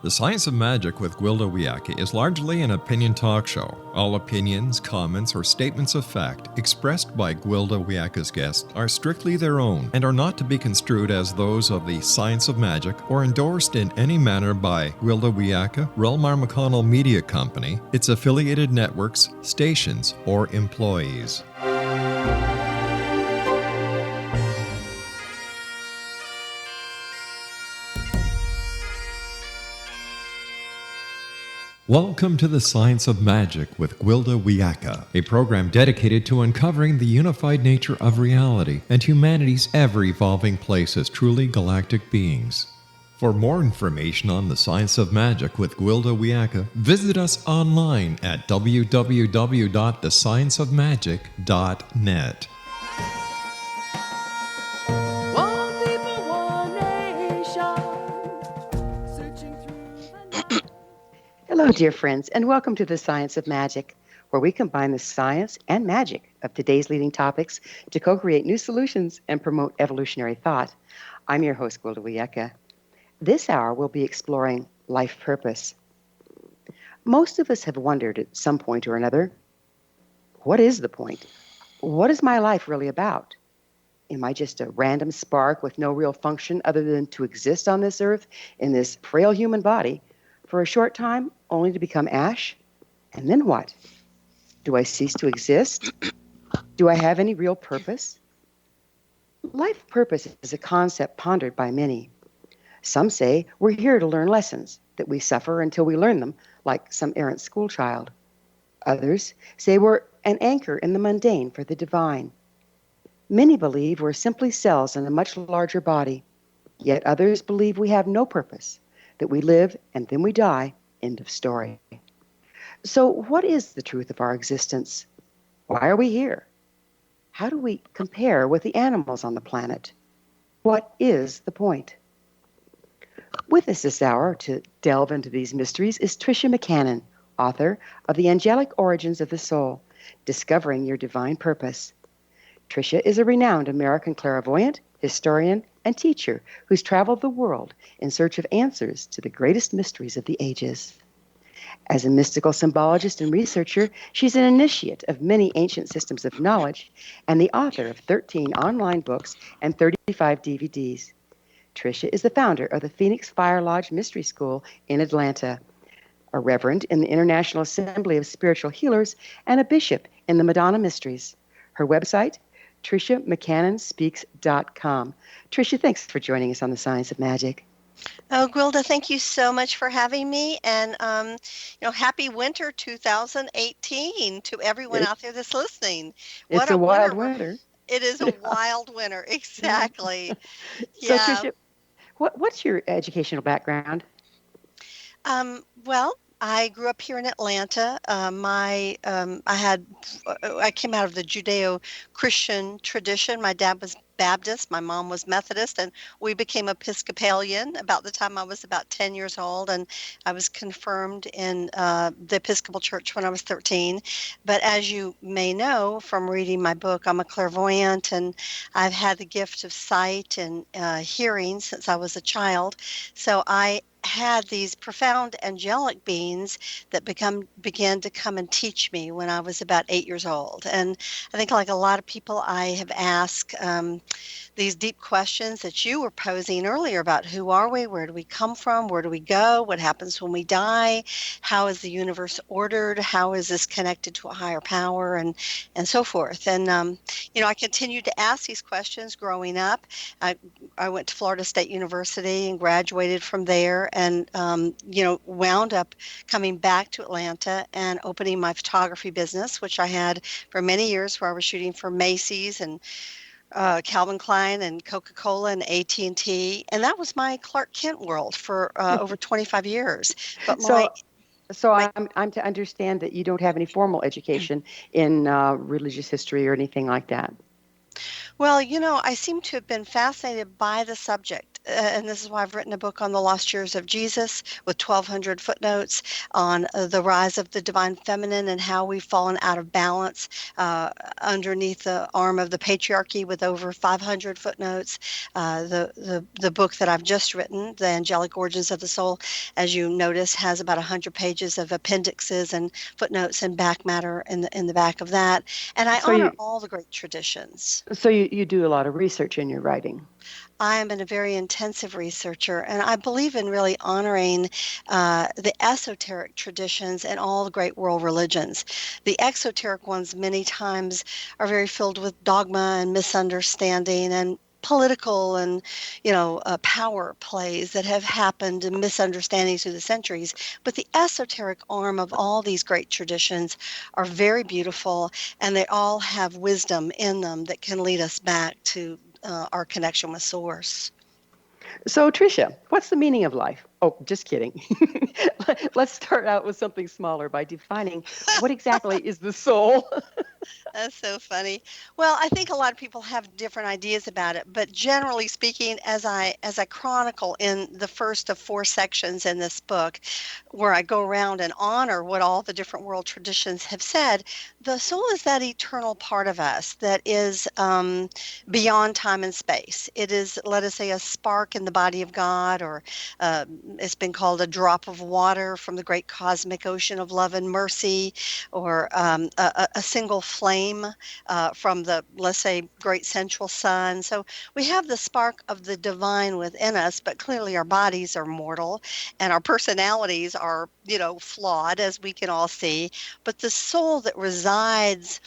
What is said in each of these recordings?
The Science of Magic with Gwilda Wiyaka is largely an opinion talk show. All opinions, comments, or statements of fact expressed by Gwilda Wiyaka's guests are strictly their own and are not to be construed as those of the Science of Magic or endorsed in any manner by Gwilda Wiyaka, REL-MAR McConnell Media Company, its affiliated networks, stations, or employees. Welcome to the Science of Magic with Gwilda Wiyaka, a program dedicated to uncovering the unified nature of reality and humanity's ever-evolving place as truly galactic beings. For more information on the Science of Magic with Gwilda Wiyaka, visit us online at www.thescienceofmagic.net. Hello, dear friends, and welcome to the Science of Magic, where we combine the science and magic of today's leading topics to co-create new solutions and promote evolutionary thought. I'm your host, Gwilda Wiyaka. This hour, we'll be exploring life purpose. Most of us have wondered at some point or another, what is the point? What is my life really about? Am I just a random spark with no real function other than to exist on this earth in this frail human body for a short time, only to become ash? And then what? Do I cease to exist? Do I have any real purpose? Life purpose is a concept pondered by many. Some say we're here to learn lessons, that we suffer until we learn them, like some errant schoolchild. Others say we're an anchor in the mundane for the divine. Many believe we're simply cells in a much larger body, yet others believe we have no purpose, that we live and then we die, end of story. So what is the truth of our existence? Why are we here? How do we compare with the animals on the planet? What is the point? With us this hour to delve into these mysteries is Tricia McCannon, author of The Angelic Origins of the Soul, Discovering Your Divine Purpose. Tricia is a renowned American clairvoyant, historian, and teacher who's traveled the world in search of answers to the greatest mysteries of the ages. As a mystical symbologist and researcher, she's an initiate of many ancient systems of knowledge and the author of 13 online books and 35 DVDs. Tricia is the founder of the Phoenix Fire Lodge Mystery School in Atlanta, a reverend in the International Assembly of Spiritual Healers, and a bishop in the Madonna Ministries. Her website, TriciaMcCannonSpeaks.com. Tricia, thanks for joining us on the Science of Magic. Oh, Gwilda, thank you so much for having me. And, happy winter 2018 to everyone out there that's listening. It's a wild winter. It is a wild winter. Exactly. So, yeah. Tricia, what's your educational background? Well, I grew up here in Atlanta. I came out of the Judeo-Christian tradition. My dad was Baptist, my mom was Methodist, and we became Episcopalian about the time I was about 10 years old, and I was confirmed in the Episcopal Church when I was 13. But as you may know from reading my book, I'm a clairvoyant, and I've had the gift of sight and hearing since I was a child. So I had these profound angelic beings that began to come and teach me when I was about 8 years old. And I think, like a lot of people, I have asked these deep questions that you were posing earlier about who are we, where do we come from, where do we go, what happens when we die, how is the universe ordered, how is this connected to a higher power, and so forth. And I continued to ask these questions growing up. I went to Florida State University and graduated from there, and wound up coming back to Atlanta and opening my photography business, which I had for many years, where I was shooting for Macy's and Calvin Klein and Coca-Cola and AT&T, and that was my Clark Kent world for over 25 years. But I'm to understand that you don't have any formal education in religious history or anything like that. Well, I seem to have been fascinated by the subject and this is why I've written a book on the lost years of Jesus with 1,200 footnotes on the rise of the divine feminine and how we've fallen out of balance underneath the arm of the patriarchy with over 500 footnotes. The book that I've just written, The Angelic Origins of the Soul, as you notice, has about 100 pages of appendixes and footnotes and back matter in the back of that. And I So honor you, all the great traditions. so you do a lot of research in your writing. I am a very intensive researcher, and I believe in really honoring the esoteric traditions and all the great world religions. The exoteric ones many times are very filled with dogma and misunderstanding and political and power plays that have happened and misunderstandings through the centuries. But the esoteric arm of all these great traditions are very beautiful, and they all have wisdom in them that can lead us back to our connection with Source. So, Tricia, what's the meaning of life? Oh, just kidding. Let's start out with something smaller by defining what exactly is the soul. That's so funny. Well, I think a lot of people have different ideas about it, but generally speaking, as I chronicle in the first of 4 sections in this book, where I go around and honor what all the different world traditions have said, the soul is that eternal part of us that is beyond time and space. It is, let us say, a spark in the body of God, or it's been called a drop of water from the great cosmic ocean of love and mercy, or a single flame from the, let's say, great central sun. So we have the spark of the divine within us, but clearly our bodies are mortal and our personalities are, flawed, as we can all see. But the soul that resides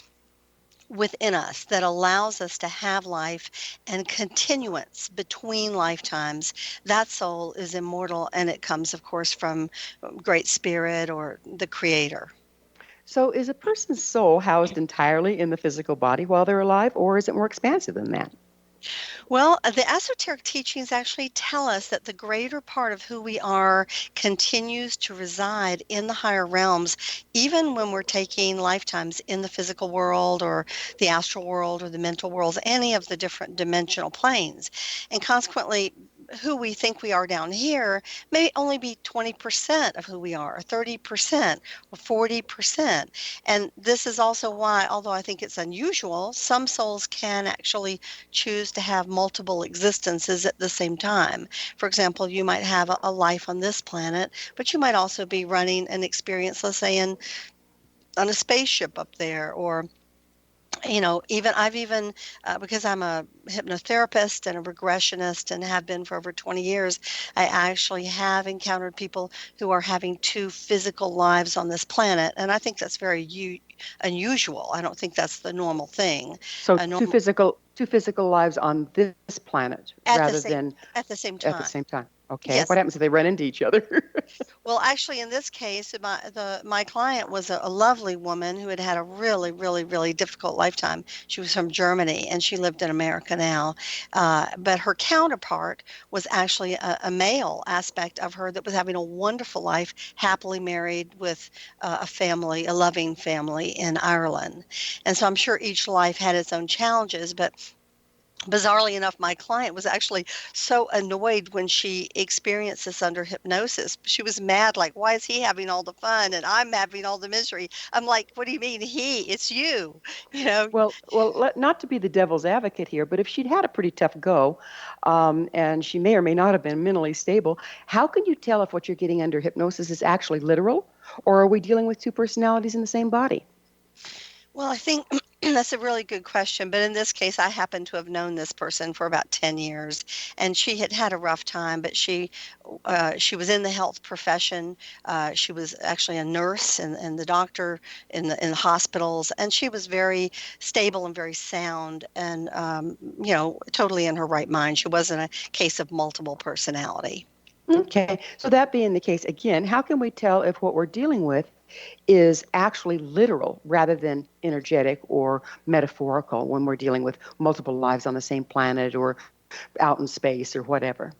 within us, that allows us to have life and continuance between lifetimes, that soul is immortal, and it comes, of course, from Great Spirit or the Creator. So, is a person's soul housed entirely in the physical body while they're alive, or is it more expansive than that? Well, the esoteric teachings actually tell us that the greater part of who we are continues to reside in the higher realms, even when we're taking lifetimes in the physical world or the astral world or the mental worlds, any of the different dimensional planes. And consequently, who we think we are down here may only be 20% of who we are, or 30%, or 40%. And this is also why, although I think it's unusual, some souls can actually choose to have multiple existences at the same time. For example, you might have a life on this planet, but you might also be running an experience, let's say, on a spaceship up there, or I've even because I'm a hypnotherapist and a regressionist and have been for over 20 years, I actually have encountered people who are having 2 physical lives on this planet, and I think that's very unusual. I don't think that's the normal thing. So, A two normal physical lives on this planet at the rather same than at the same at the time. same time. Okay. What Yes. happens if they run into each other? Well, actually, in this case, my client was a lovely woman who had had a really, really, really difficult lifetime. She was from Germany and she lived in America now. But her counterpart was actually a male aspect of her that was having a wonderful life, happily married with a family, a loving family in Ireland. And so I'm sure each life had its own challenges, but bizarrely enough, my client was actually so annoyed when she experienced this under hypnosis. She was mad, like, why is he having all the fun and I'm having all the misery? I'm like, what do you mean he? It's you. You know, Well, not to be the devil's advocate here, but if she'd had a pretty tough go, and she may or may not have been mentally stable, how can you tell if what you're getting under hypnosis is actually literal, or are we dealing with 2 personalities in the same body? well, I think that's a really good question. But in this case, I happen to have known this person for about 10 years, and she had had a rough time, but she was in the health profession. She was actually a nurse and the doctor in the hospitals, and she was very stable and very sound and, totally in her right mind. She wasn't a case of multiple personality. Okay, so that being the case, again, how can we tell if what we're dealing with is actually literal rather than energetic or metaphorical when we're dealing with multiple lives on the same planet or out in space or whatever?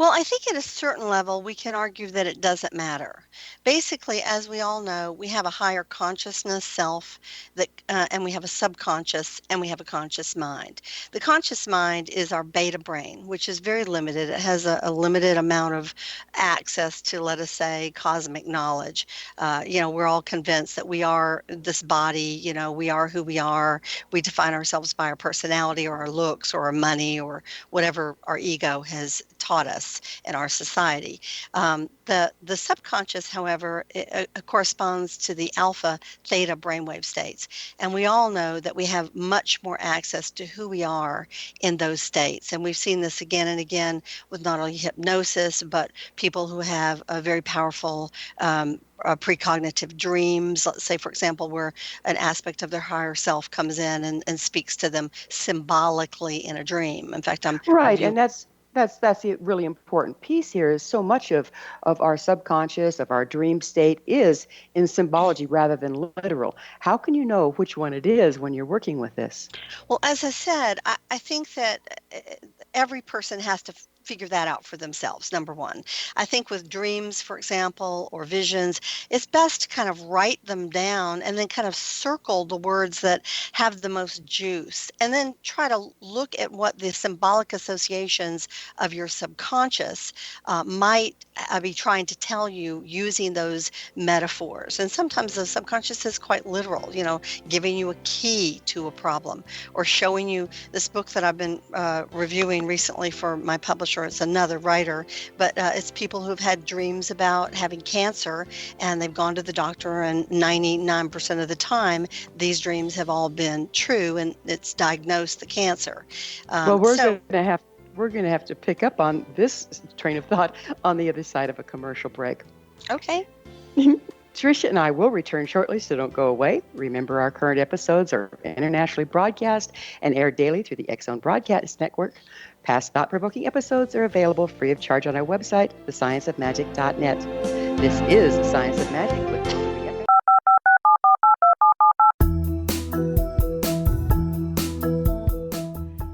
Well, I think at a certain level, we can argue that it doesn't matter. Basically, as we all know, we have a higher consciousness self that, and we have a subconscious and we have a conscious mind. The conscious mind is our beta brain, which is very limited. It has a limited amount of access to, let us say, cosmic knowledge. We're all convinced that we are this body, we are who we are. We define ourselves by our personality or our looks or our money or whatever our ego has taught us in our society. The subconscious, however, it corresponds to the alpha theta brainwave states. And we all know that we have much more access to who we are in those states. And we've seen this again and again with not only hypnosis, but people who have a very powerful precognitive dreams. Let's say, for example, where an aspect of their higher self comes in and speaks to them symbolically in a dream. In fact, Right, and that's the really important piece here is so much of our subconscious, of our dream state is in symbology rather than literal. How can you know which one it is when you're working with this? Well, as I said, I think that every person has to figure that out for themselves, number one. I think with dreams, for example, or visions, it's best to kind of write them down and then kind of circle the words that have the most juice, and then try to look at what the symbolic associations of your subconscious might be trying to tell you using those metaphors. And sometimes the subconscious is quite literal, giving you a key to a problem or showing you this book that I've been reviewing recently for my publisher. It's another writer, but it's people who've had dreams about having cancer, and they've gone to the doctor, and 99% of the time, these dreams have all been true, and it's diagnosed the cancer. Well, we're going to have to pick up on this train of thought on the other side of a commercial break. Okay. Tricia and I will return shortly, so don't go away. Remember, our current episodes are internationally broadcast and aired daily through the X-Zone Broadcast Network. Past thought-provoking episodes are available free of charge on our website, thescienceofmagic.net. This is The Science of Magic with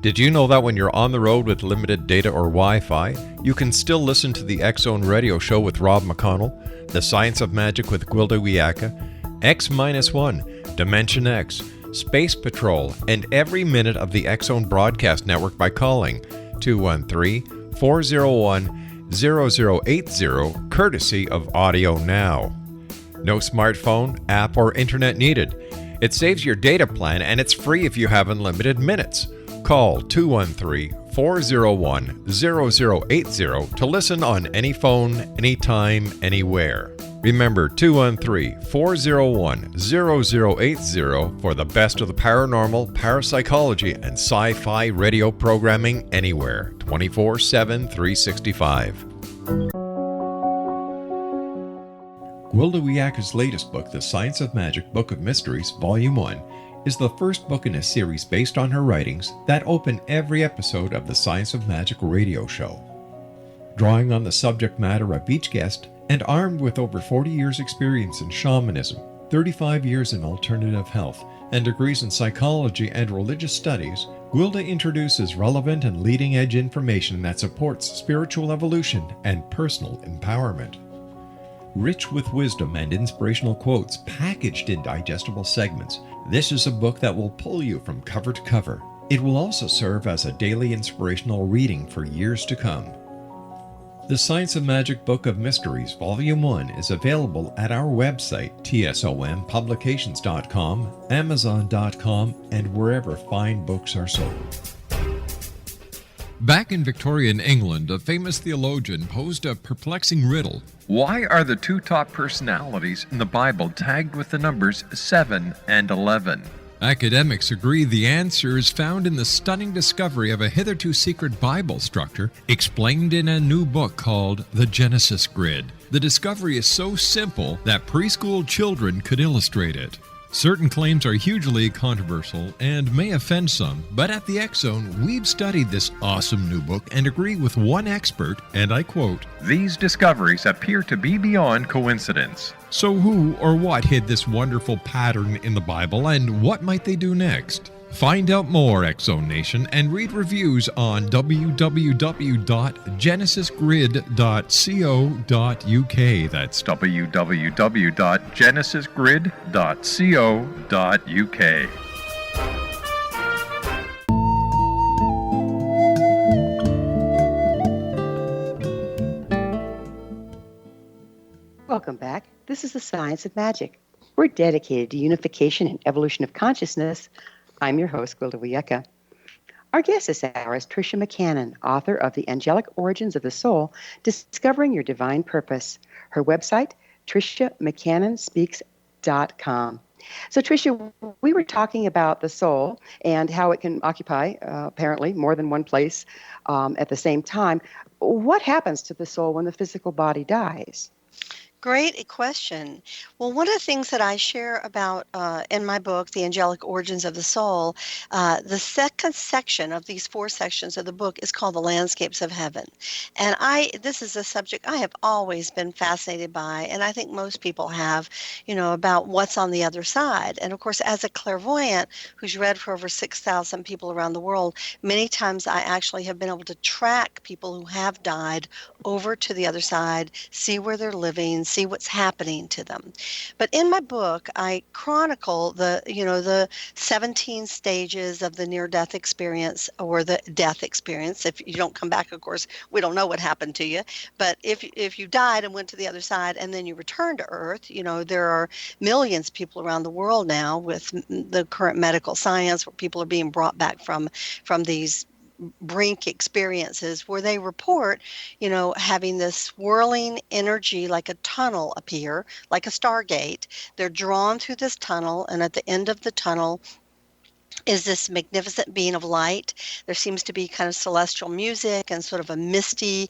Did you know that when you're on the road with limited data or Wi-Fi, you can still listen to the X-Zone radio show with Rob McConnell, The Science of Magic with Gwilda Wiyaka, X-1, Dimension X, Space Patrol, and every minute of the X-Zone broadcast network by calling 213-401-0080, courtesy of Audio Now. No smartphone, app, or internet needed. It saves your data plan, and it's free if you have unlimited minutes. Call 213-401-0080 to listen on any phone, anytime, anywhere. Remember 213-401-0080 for the best of the paranormal, parapsychology, and sci-fi radio programming anywhere, 24/7, 365. Gwilda Wiyaka's latest book, The Science of Magic, Book of Mysteries, Volume 1, is the first book in a series based on her writings that open every episode of the Science of Magic radio show. Drawing on the subject matter of each guest, and armed with over 40 years' experience in shamanism, 35 years in alternative health, and degrees in psychology and religious studies, Gwilda introduces relevant and leading-edge information that supports spiritual evolution and personal empowerment. Rich with wisdom and inspirational quotes packaged in digestible segments, this is a book that will pull you from cover to cover. It will also serve as a daily inspirational reading for years to come. The Science of Magic Book of Mysteries, Volume 1 is available at our website, tsompublications.com, amazon.com, and wherever fine books are sold. Back in Victorian England, a famous theologian posed a perplexing riddle. Why are the two top personalities in the Bible tagged with the numbers 7 and 11? Academics agree the answer is found in the stunning discovery of a hitherto secret Bible structure explained in a new book called The Genesis Grid. The discovery is so simple that preschool children could illustrate it. Certain claims are hugely controversial and may offend some, but at the X-Zone, we've studied this awesome new book and agree with one expert, and I quote, "These discoveries appear to be beyond coincidence." So who or what hid this wonderful pattern in the Bible, and what might they do next? Find out more, Exo Nation, and read reviews on www.genesisgrid.co.uk. That's www.genesisgrid.co.uk. Welcome back. This is the Science of Magic. We're dedicated to unification and evolution of consciousness. I'm your host, Gwilda Wiyaka. Our guest this hour is Tricia McCannon, author of The Angelic Origins of the Soul, Discovering Your Divine Purpose. Her website, TriciaMcCannonSpeaks.com. So, Tricia, we were talking about the soul and how it can occupy, apparently, more than one place at the same time. What happens to the soul when the physical body dies? Great question. Well, one of the things that I share about in my book, The Angelic Origins of the Soul, the second section of these 4 sections of the book is called The Landscapes of Heaven. And this is a subject I have always been fascinated by, and I think most people have, about what's on the other side. And of course, as a clairvoyant who's read for over 6,000 people around the world, many times I actually have been able to track people who have died over to the other side, see where they're living, see what's happening to them. But in my book, I chronicle the 17 stages of the near-death experience or the death experience. If you don't come back, of course, we don't know what happened to you. But if you died and went to the other side and then you return to Earth, there are millions of people around the world now with the current medical science where people are being brought back from these brink experiences where they report, having this swirling energy like a tunnel appear, like a stargate. They're drawn through this tunnel, and at the end of the tunnel is this magnificent being of light. There seems to be kind of celestial music and sort of a misty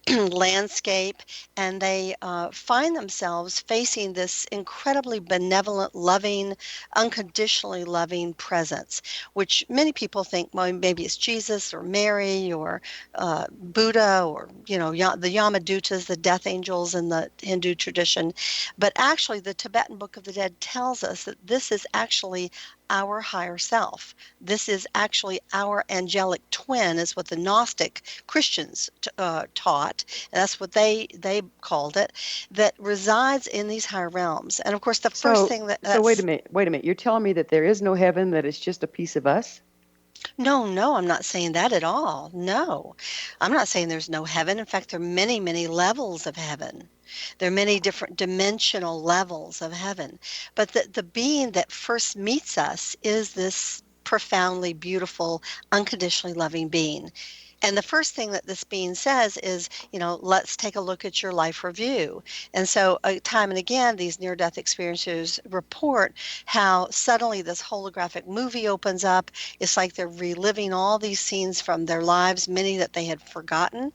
landscape, and they find themselves facing this incredibly benevolent, loving, unconditionally loving presence, which many people think, well, maybe it's Jesus or Mary or Buddha or, the Yamadutas, the death angels in the Hindu tradition. But actually, the Tibetan Book of the Dead tells us that this is actually our higher self. This is actually our angelic twin, is what the Gnostic Christians taught, and that's what they called it, that resides in these higher realms. And of course, the first thing So wait a minute. You're telling me that there is no heaven, that it's just a piece of us? No, I'm not saying that at all. No, I'm not saying there's no heaven. In fact, there are many, many levels of heaven. There are many different dimensional levels of heaven. But the being that first meets us is this profoundly beautiful, unconditionally loving being. And the first thing that this being says is, let's take a look at your life review. And so time and again, these near-death experiencers report how suddenly this holographic movie opens up. It's like they're reliving all these scenes from their lives, many that they had forgotten.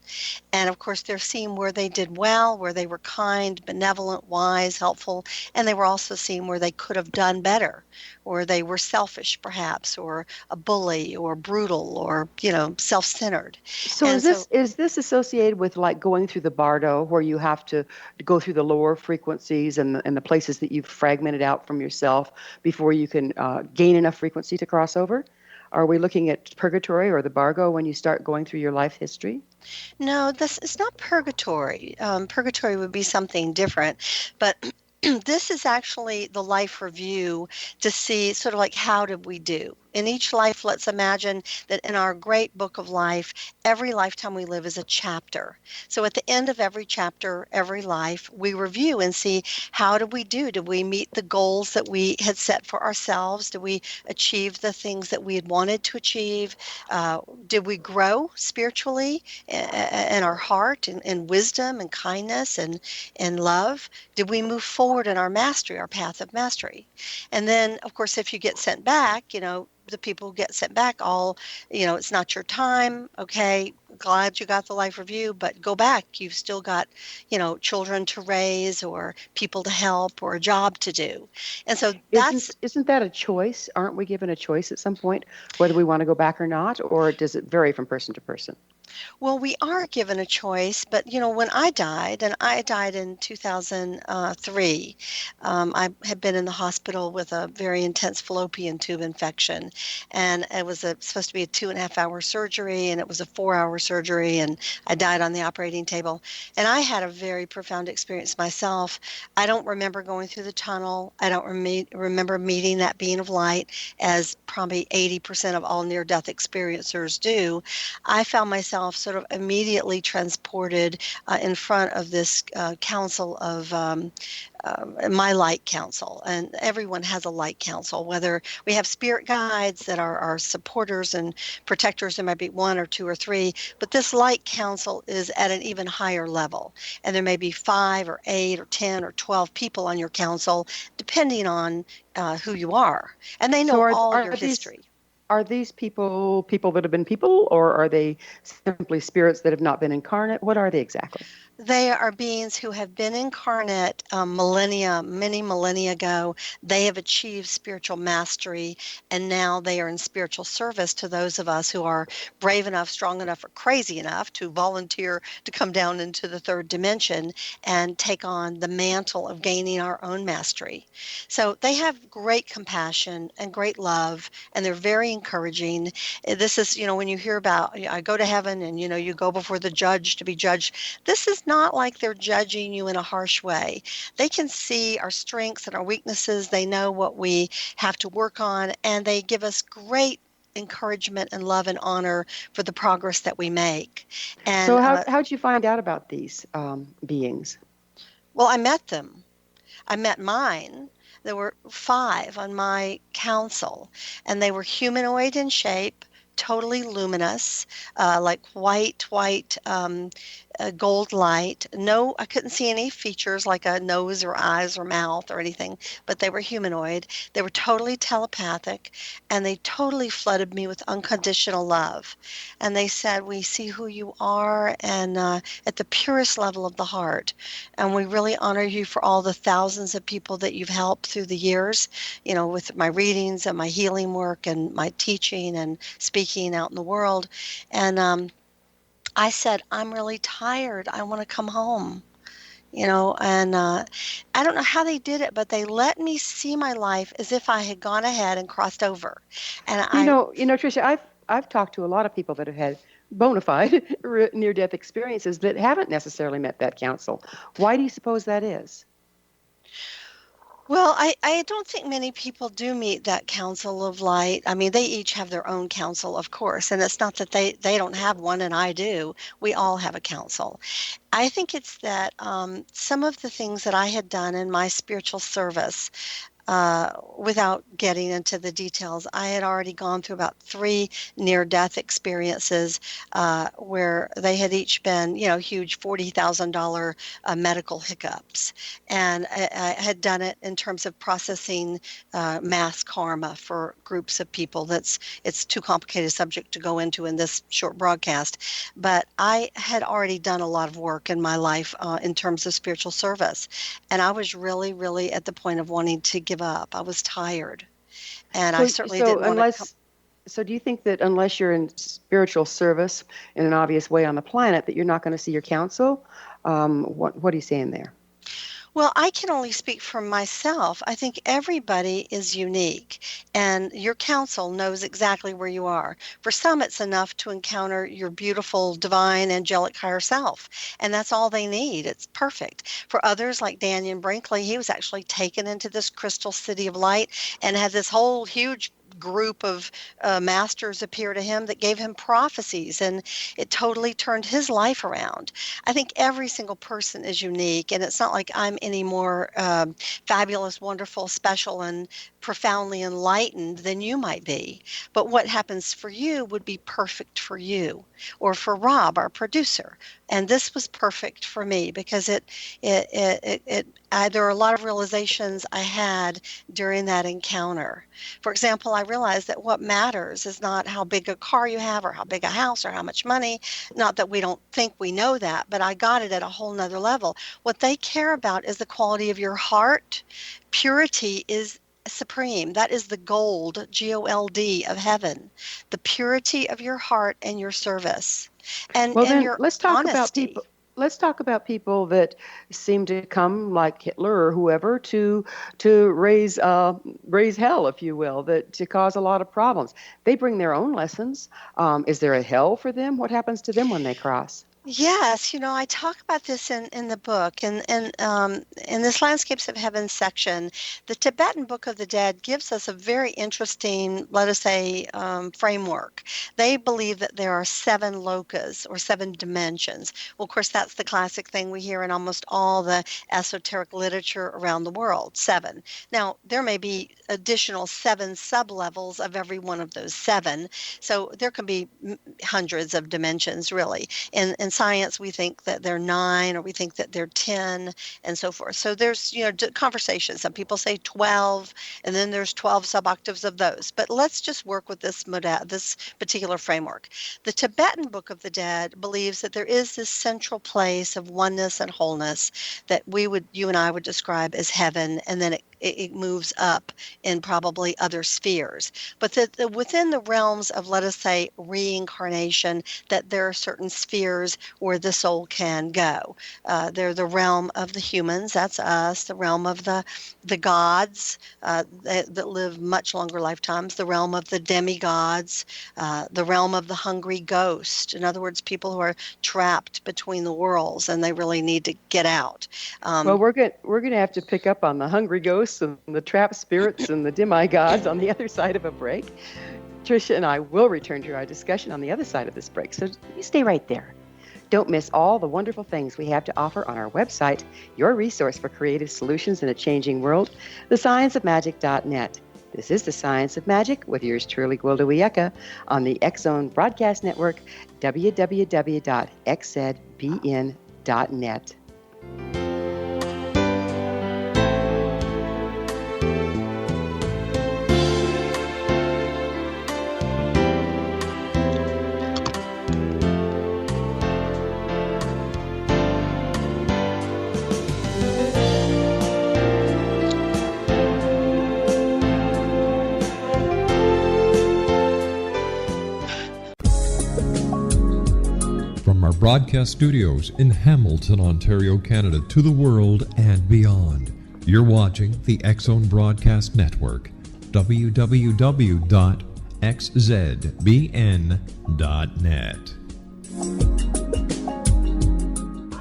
And of course, they're seeing where they did well, where they were kind, benevolent, wise, helpful. And they were also seeing where they could have done better, or they were selfish perhaps, or a bully, or brutal, or, self-centered. So is this associated with like going through the bardo, where you have to go through the lower frequencies and the places that you've fragmented out from yourself before you can gain enough frequency to cross over? Are we looking at purgatory or the bargo when you start going through your life history? No, this is not purgatory. Purgatory would be something different, but this is actually the life review to see sort of like, how did we do? In each life, let's imagine that in our great book of life, every lifetime we live is a chapter. So at the end of every chapter, every life, we review and see, how did we do? Did we meet the goals that we had set for ourselves? Did we achieve the things that we had wanted to achieve? Did we grow spiritually in our heart, in wisdom and kindness and love? Did we move forward in our mastery, our path of mastery? And then, of course, if you get sent back, the people who get sent back it's not your time. Okay, glad you got the life review, but go back. You've still got, children to raise or people to help or a job to do. And so isn't that a choice? Aren't we given a choice at some point whether we want to go back or not, or does it vary from person to person? Well, we are given a choice, but when I died, and I died in 2003, I had been in the hospital with a very intense fallopian tube infection, and it was supposed to be a 2.5-hour surgery, and it was a 4-hour surgery, and I died on the operating table. And I had a very profound experience myself. I don't remember going through the tunnel. I don't remember meeting that being of light, as probably 80% of all near-death experiencers do. I found myself sort of immediately transported in front of this council of my light council. And everyone has a light council, whether we have spirit guides that are our supporters and protectors. There might be one or two or three, but this light council is at an even higher level. And there may be 5 or 8 or 10 or 12 people on your council, depending on who you are. And they So know all your history. are these people that have been people, or are they simply spirits that have not been incarnate? What are they exactly? They are beings who have been incarnate many millennia ago. They have achieved spiritual mastery, and now they are in spiritual service to those of us who are brave enough, strong enough, or crazy enough to volunteer to come down into the third dimension and take on the mantle of gaining our own mastery. So they have great compassion and great love, and they're very encouraging. This is, when you hear about, I go to heaven and, you go before the judge to be judged. This is not like they're judging you in a harsh way. They can see our strengths and our weaknesses. They know what we have to work on, and they give us great encouragement and love and honor for the progress that we make. So And how'd you find out about these beings? well, I met them. I met mine. There were 5 on my council, and they were humanoid in shape, totally luminous, like white, gold light. No, I couldn't see any features like a nose or eyes or mouth or anything, but they were humanoid. They were totally telepathic, and they totally flooded me with unconditional love. And they said, "We see who you are, and at the purest level of the heart. And we really honor you for all the thousands of people that you've helped through the years, with my readings and my healing work and my teaching and speaking out in the world." And I said, "I'm really tired. I want to come home." And I don't know how they did it, but they let me see my life as if I had gone ahead and crossed over. And Tricia, I've talked to a lot of people that have had bona fide near-death experiences that haven't necessarily met that council. Why do you suppose that is? Well, I don't think many people do meet that council of light. I mean, they each have their own council, of course, and it's not that they don't have one and I do. We all have a council. I think it's that some of the things that I had done in my spiritual service, without getting into the details, I had already gone through about 3 near-death experiences where they had each been, huge $40,000 medical hiccups. And I had done it in terms of processing mass karma for groups of people. It's too complicated a subject to go into in this short broadcast. But I had already done a lot of work in my life in terms of spiritual service. And I was really, really at the point of wanting to give up. I was tired. And I certainly didn't want to come. So do you think that unless you're in spiritual service in an obvious way on the planet, that you're not going to see your council? What are you saying there? Well, I can only speak for myself. I think everybody is unique, and your counsel knows exactly where you are. For some, it's enough to encounter your beautiful, divine, angelic higher self, and that's all they need. It's perfect. For others, like Daniel Brinkley, he was actually taken into this crystal city of light and had this whole huge group of masters appear to him that gave him prophecies, and it totally turned his life around. I think every single person is unique, and it's not like I'm any more fabulous, wonderful, special, and profoundly enlightened than you might be. But what happens for you would be perfect for you, or for Rob, our producer. And this was perfect for me because there are a lot of realizations I had during that encounter. For example, I realized that what matters is not how big a car you have or how big a house or how much money. Not that we don't think we know that, but I got it at a whole nother level. What they care about is the quality of your heart. Purity is supreme. That is the gold, Gold, of heaven, the purity of your heart and your service, and Well, then your let's talk about honesty. people. Let's talk about people that seem to come, like Hitler or whoever, to raise hell, if you will, that to cause a lot of problems. They bring their own lessons. Is there a hell for them? What happens to them when they cross? Yes, I talk about this in the book, and in this Landscapes of Heaven section, the Tibetan Book of the Dead gives us a very interesting, let us say, framework. They believe that there are 7 lokas or 7 dimensions. Well, of course, that's the classic thing we hear in almost all the esoteric literature around the world, 7. Now, there may be additional 7 sub-levels of every one of those 7, so there can be hundreds of dimensions, really. In science, we think that they're 9, or we think that they're 10, and so forth. So there's, conversations. Some people say 12, and then there's 12 suboctaves of those. But let's just work with this particular framework. The Tibetan Book of the Dead believes that there is this central place of oneness and wholeness that you and I would describe as heaven, and then it moves up in probably other spheres. But that within the realms of, let us say, reincarnation, that there are certain spheres where the soul can go. They're the realm of the humans, that's us, the realm of the gods that live much longer lifetimes, the realm of the demigods, the realm of the hungry ghost. In other words, people who are trapped between the worlds and they really need to get out. Well, we're going to have to pick up on the hungry ghosts and the trapped spirits and the demigods on the other side of a break. Tricia and I will return to our discussion on the other side of this break, so you stay right there. Don't miss all the wonderful things we have to offer on our website, your resource for creative solutions in a changing world, thescienceofmagic.net. This is The Science of Magic with yours truly, Gwilda Wiyaka, on the X-Zone Broadcast Network, www.xzbn.net. From our broadcast studios in Hamilton, Ontario, Canada, to the world and beyond, you're watching the X-Zone Broadcast Network, www.xzbn.net.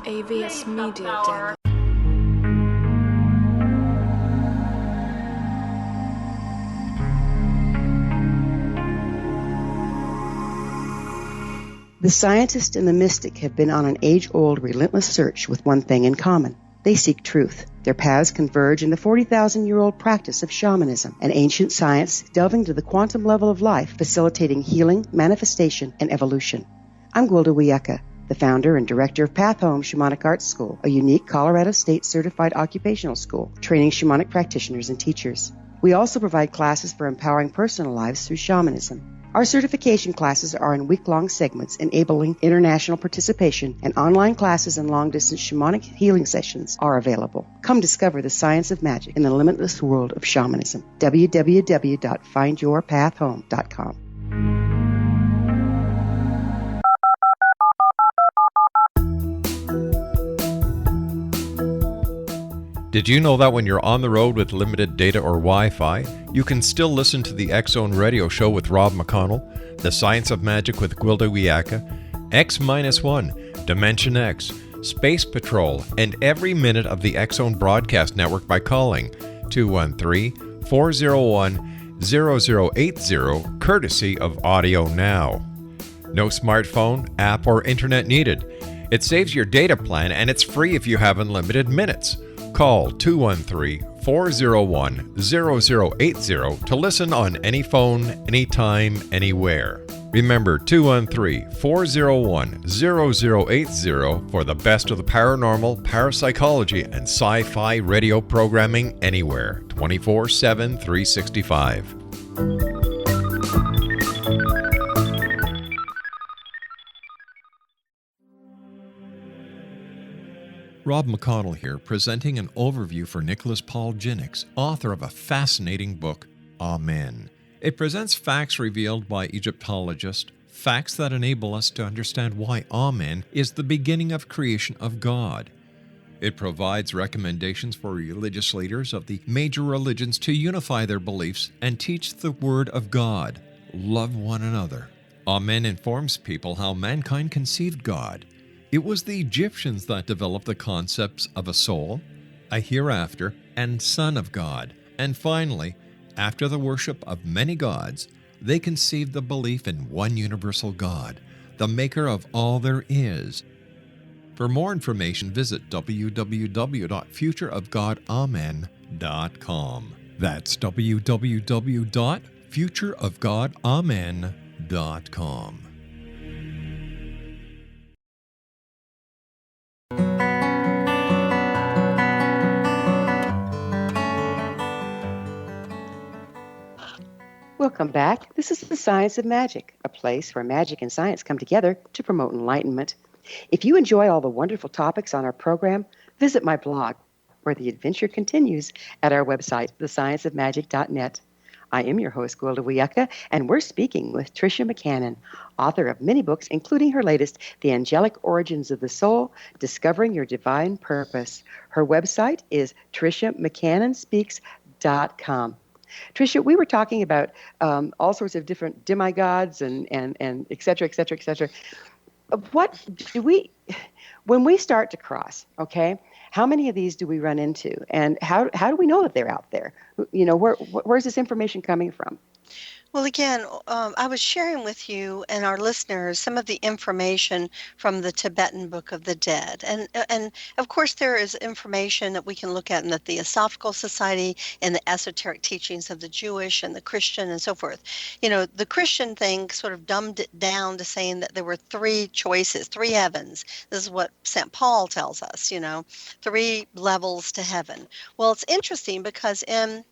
AVS Media Den. The scientist and the mystic have been on an age-old, relentless search with one thing in common. They seek truth. Their paths converge in the 40,000-year-old practice of shamanism, an ancient science delving to the quantum level of life, facilitating healing, manifestation, and evolution. I'm Gwilda Wiyaka, the founder and director of Path Home Shamanic Arts School, a unique Colorado State certified occupational school training shamanic practitioners and teachers. We also provide classes for empowering personal lives through shamanism. Our certification classes are in week-long segments enabling international participation, and online classes and long-distance shamanic healing sessions are available. Come discover the science of magic in the limitless world of shamanism. www.findyourpathhome.com. Did you know that when you're on the road with limited data or Wi-Fi, you can still listen to the X-Zone Radio Show with Rob McConnell, The Science of Magic with Gwilda Wiyaka, X-1, Dimension X, Space Patrol, and every minute of the X-Zone Broadcast Network by calling 213-401-0080, courtesy of Audio Now. No smartphone, app, or internet needed. It saves your data plan, and it's free if you have unlimited minutes. Call 213-401-0080 to listen on any phone, anytime, anywhere. Remember 213-401-0080 for the best of the paranormal, parapsychology, and sci-fi radio programming anywhere, 24/7, 365. Rob McConnell here, presenting an overview for Nicholas Paul Jennings, author of a fascinating book, Amen. It presents facts revealed by Egyptologists, facts that enable us to understand why Amen is the beginning of creation of God. It provides recommendations for religious leaders of the major religions to unify their beliefs and teach the Word of God. Love one another. Amen informs people how mankind conceived God. It was the Egyptians that developed the concepts of a soul, a hereafter, and Son of God. And finally, after the worship of many gods, they conceived the belief in one universal God, the maker of all there is. For more information, visit www.futureofgodamen.com. That's www.futureofgodamen.com. Welcome back. This is the Science of Magic, a place where magic and science come together to promote enlightenment. If you enjoy all the wonderful topics on our program, visit my blog, where the adventure continues, at our website, thescienceofmagic.net. I am your host, Gwilda Wiyaka, and we're speaking with Tricia McCannon, author of many books, including her latest, The Angelic Origins of the Soul, Discovering Your Divine Purpose. Her website is triciamccannonspeaks.com. Tricia, we were talking about all sorts of different demigods and et cetera, et cetera, et cetera. What do we, when we start to cross, okay, how many of these do we run into? And how do we know that they're out there? You know, where's this information coming from? Well, again, I was sharing with you and our listeners some of the information from the Tibetan Book of the Dead. And of course, there is information that we can look at in the Theosophical Society and the esoteric teachings of the Jewish and the Christian and so forth. You know, the Christian thing sort of dumbed it down to saying that there were three choices, three heavens. This is what St. Paul tells us, you know, three levels to heaven. Well, it's interesting because in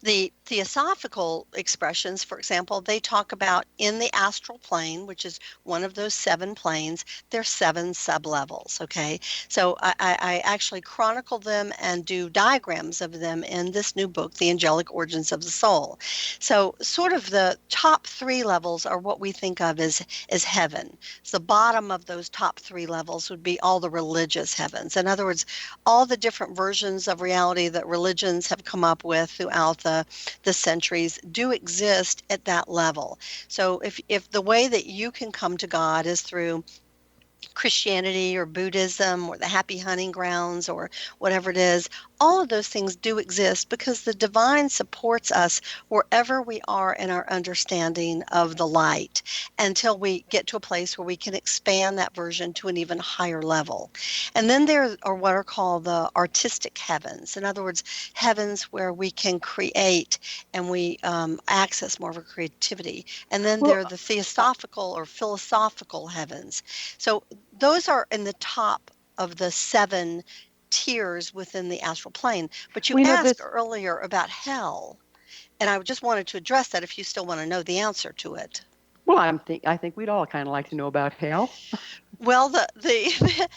the theosophical expressions, for example, they talk about in the astral plane, which is one of those seven planes, there's seven sublevels, okay? So I actually chronicle them and do diagrams of them in this new book, The Angelic Origins of the Soul. So sort of the top three levels are what we think of as heaven. So the bottom of those top three levels would be all the religious heavens. In other words, all the different versions of reality that religions have come up with throughout the centuries do exist at that level. So if the way that you can come to God is through Christianity or Buddhism or the happy hunting grounds or whatever it is, all of those things do exist because the divine supports us wherever we are in our understanding of the light until we get to a place where we can expand that version to an even higher level. And then there are what are called the artistic heavens. In other words, heavens where we can create and we access more of our creativity. And then there are the theosophical or philosophical heavens. So those are in the top of the seven tiers within the astral plane. But you asked earlier about hell, and I just wanted to address that if you still want to know the answer to it. Well, I think we'd all kind of like to know about hell. Well, the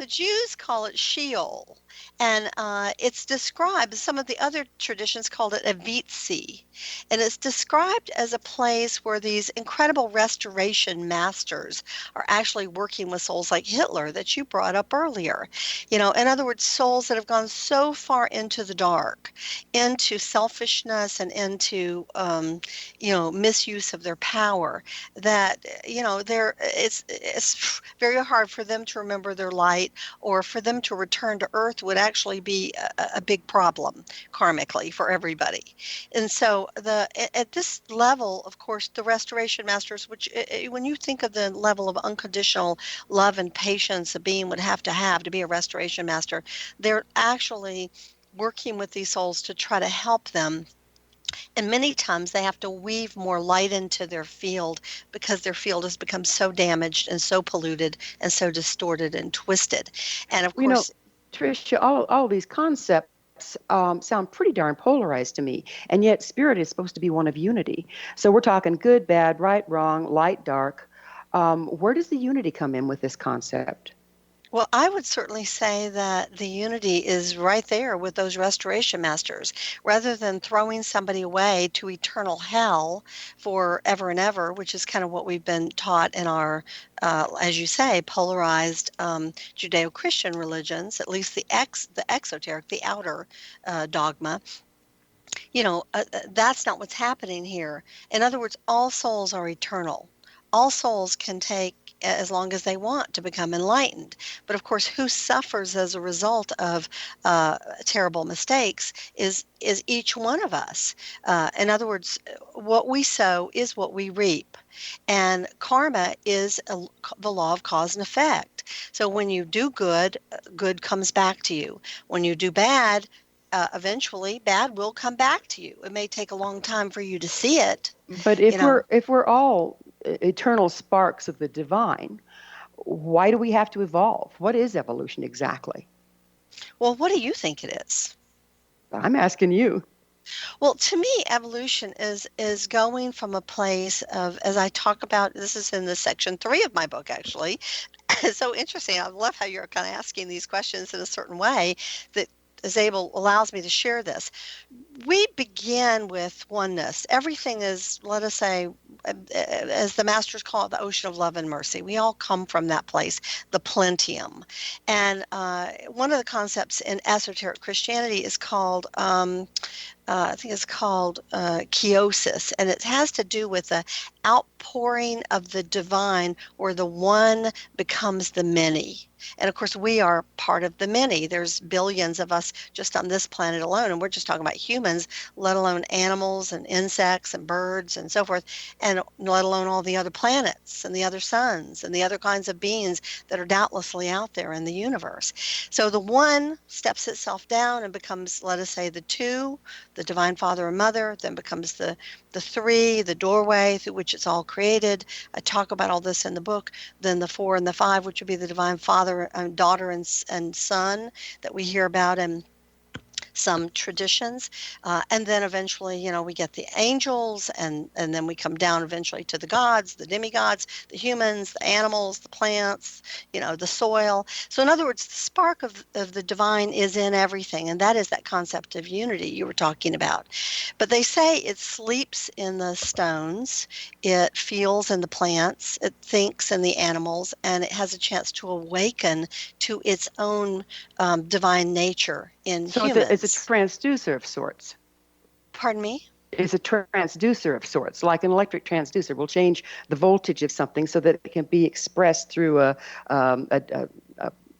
Jews call it Sheol, and it's described. Some of the other traditions called it Avitsi, and it's described as a place where these incredible restoration masters are actually working with souls like Hitler that you brought up earlier. You know, in other words, souls that have gone so far into the dark, into selfishness and into misuse of their power that it's very hard for them to remember their light, or for them to return to earth would actually be a big problem karmically for everybody. And so at this level, of course, the restoration masters, which when you think of the level of unconditional love and patience a being would have to be a restoration master, they're actually working with these souls to try to help them. And many times they have to weave more light into their field because their field has become so damaged and so polluted and so distorted and twisted. And of course, Tricia, all these concepts sound pretty darn polarized to me. And yet spirit is supposed to be one of unity. So we're talking good, bad, right, wrong, light, dark. Where does the unity come in with this concept? Well, I would certainly say that the unity is right there with those restoration masters. Rather than throwing somebody away to eternal hell for ever and ever, which is kind of what we've been taught in our, as you say, polarized Judeo-Christian religions, at least the exoteric, the outer dogma, that's not what's happening here. In other words, all souls are eternal. All souls can take as long as they want to become enlightened. But of course, who suffers as a result of terrible mistakes is each one of us. In other words, what we sow is what we reap. And karma is the law of cause and effect. So when you do good, good comes back to you. When you do bad, eventually bad will come back to you. It may take a long time for you to see it, But you know. if we're all eternal sparks of the divine, why do we have to evolve? What is evolution exactly? Well, what do you think it is? I'm asking you. Well, to me, evolution is going from a place of, as I talk about, this is in the section 3 of my book, actually. It's so interesting. I love how you're kind of asking these questions in a certain way that allows me to share this. We begin with oneness. Everything is, let us say, as the masters call it, the ocean of love and mercy. We all come from that place, the plentium. And one of the concepts in esoteric Christianity is called I think it's called kiosis, and it has to do with the outpouring of the divine where the one becomes the many. And of course, we are part of the many. There's billions of us just on this planet alone, and we're just talking about humans, let alone animals and insects and birds and so forth, and let alone all the other planets and the other suns and the other kinds of beings that are doubtlessly out there in the universe. So the one steps itself down and becomes, let us say, the two, the divine father and mother, then becomes the three, the doorway through which it's all created. I talk about all this in the book. Then the 4 and the 5, which would be the divine father, daughter, and son that we hear about in some traditions. And then eventually, we get the angels, and then we come down eventually to the gods, the demigods, the humans, the animals, the plants, the soil. So in other words, the spark of the divine is in everything. And that is that concept of unity you were talking about. But they say it sleeps in the stones, it feels in the plants, it thinks in the animals, and it has a chance to awaken to its own divine nature in humans. It's a transducer of sorts. Pardon me? It's a transducer of sorts, like an electric transducer. Will change the voltage of something so that it can be expressed through a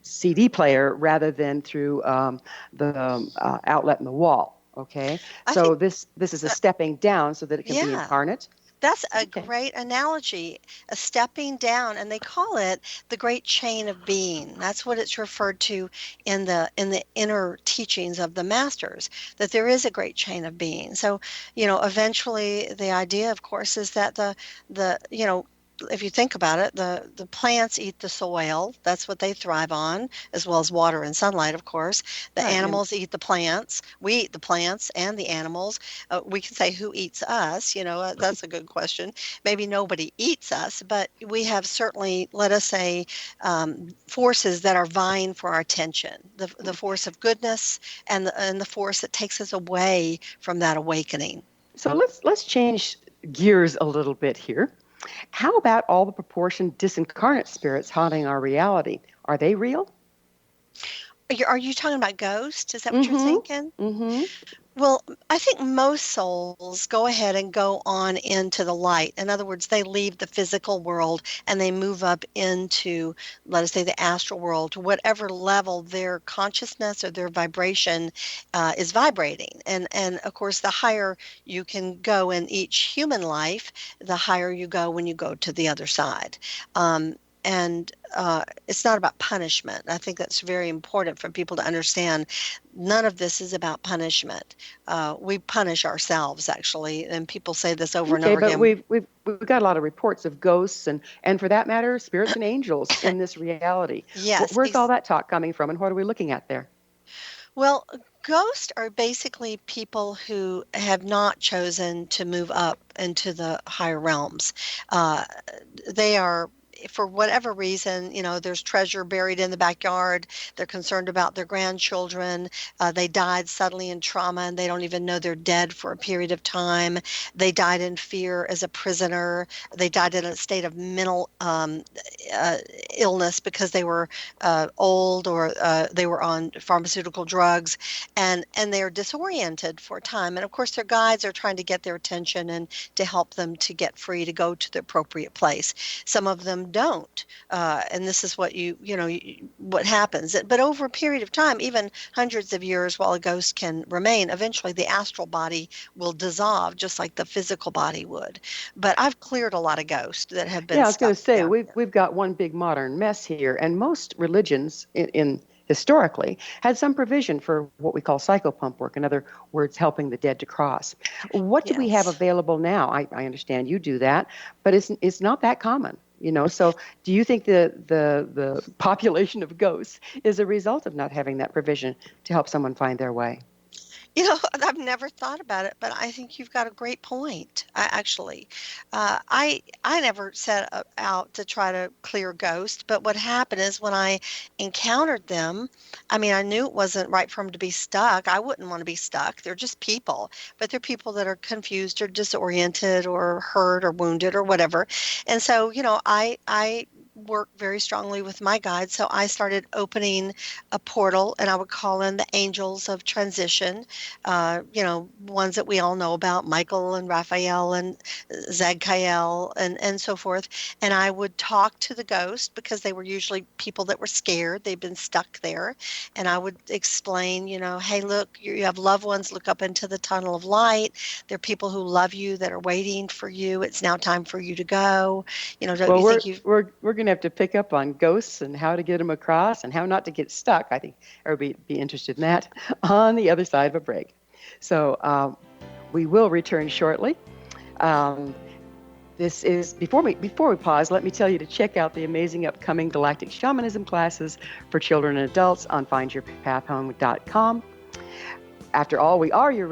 CD player rather than through the outlet in the wall. Okay, so this is a stepping down so that it can be incarnate. That's a great analogy, a stepping down, and they call it the great chain of being. That's what it's referred to in the inner teachings of the masters, that there is a great chain of being. So, eventually the idea, of course, is that the if you think about it, the plants eat the soil. That's what they thrive on, as well as water and sunlight, of course. The animals eat the plants. We eat the plants and the animals. We can say who eats us. That's a good question. Maybe nobody eats us, but we have certainly, let us say, forces that are vying for our attention. The force of goodness and the force that takes us away from that awakening. So let's change gears a little bit here. How about all the proportioned disincarnate spirits haunting our reality? Are they real? Are you talking about ghosts? Is that what you're thinking? Mm-hmm. Well, I think most souls go ahead and go on into the light. In other words, they leave the physical world and they move up into, let us say, the astral world, to whatever level their consciousness or their vibration is vibrating. And of course, the higher you can go in each human life, the higher you go when you go to the other side. And it's not about punishment. I think that's very important for people to understand. None of this is about punishment. We punish ourselves, actually, and people say this over and over again. But we've got a lot of reports of ghosts and for that matter, spirits and angels in this reality. Yes. Where's all that talk coming from, and what are we looking at there? Well, ghosts are basically people who have not chosen to move up into the higher realms. They are for whatever reason, there's treasure buried in the backyard. They're concerned about their grandchildren. They died suddenly in trauma and they don't even know they're dead for a period of time. They died in fear as a prisoner. They died in a state of mental illness because they were old or they were on pharmaceutical drugs, and they're disoriented for a time. And of course, their guides are trying to get their attention and to help them to get free to go to the appropriate place. Some of them don't, and this is what what happens. But over a period of time, even hundreds of years, while a ghost can remain, eventually the astral body will dissolve, just like the physical body would. But I've cleared a lot of ghosts that have been. Yeah, I was going to say down we've here. got one big modern mess here, and most religions in historically had some provision for what we call psychopump work. In other words, helping the dead to cross. What do we have Yes. available now? I understand you do that, but it's not that common. So do you think the population of ghosts is a result of not having that provision to help someone find their way? I've never thought about it, but I think you've got a great point. I never set out to try to clear ghosts, but what happened is when I encountered them, I mean, I knew it wasn't right for them to be stuck. I wouldn't want to be stuck. They're just people, but they're people that are confused or disoriented or hurt or wounded or whatever. And so, I work very strongly with my guides. So I started opening a portal, and I would call in the angels of transition, ones that we all know about, Michael and Raphael and Zadkiel and so forth. And I would talk to the ghost because they were usually people that were scared. They'd been stuck there. And I would explain, hey, look, you have loved ones, look up into the tunnel of light. There are people who love you that are waiting for you. It's now time for you to go. Don't Well, you think you've... we're going to have to pick up on ghosts and how to get them across and how not to get stuck. I think everybody would be interested in that on the other side of a break. So we will return shortly. This is before we pause, let me tell you to check out the amazing upcoming Galactic Shamanism classes for children and adults on findyourpathhome.com. After all, we are your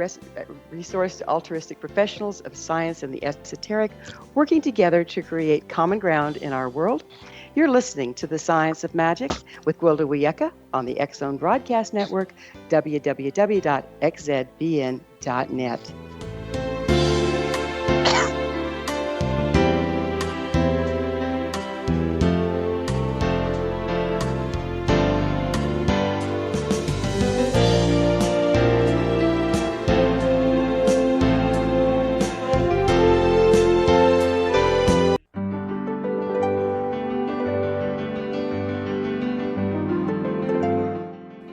resource to altruistic professionals of science and the esoteric, working together to create common ground in our world. You're listening to The Science of Magic with Gwilda Wiyaka on the X-Zone Broadcast Network, www.xzbn.net.